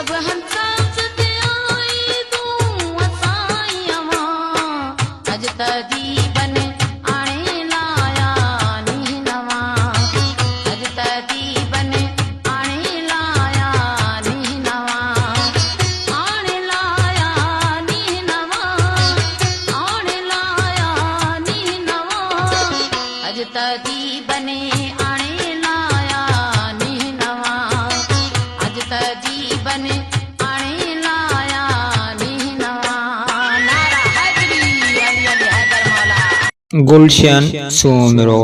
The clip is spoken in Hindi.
सब हंसास ते आई तू असाई अवा अज तदी बन आणे लाया नी नवा अज तदी बन आणे लाया नी नवा आणे लाया नी नवा आणे लाया नी नवा अज तदी बने आणे लाया नी नवा अज तदी बने आणे लाया नी नवा नारा हैदरी अली अली हैदर मौला गुलशन सोमरो।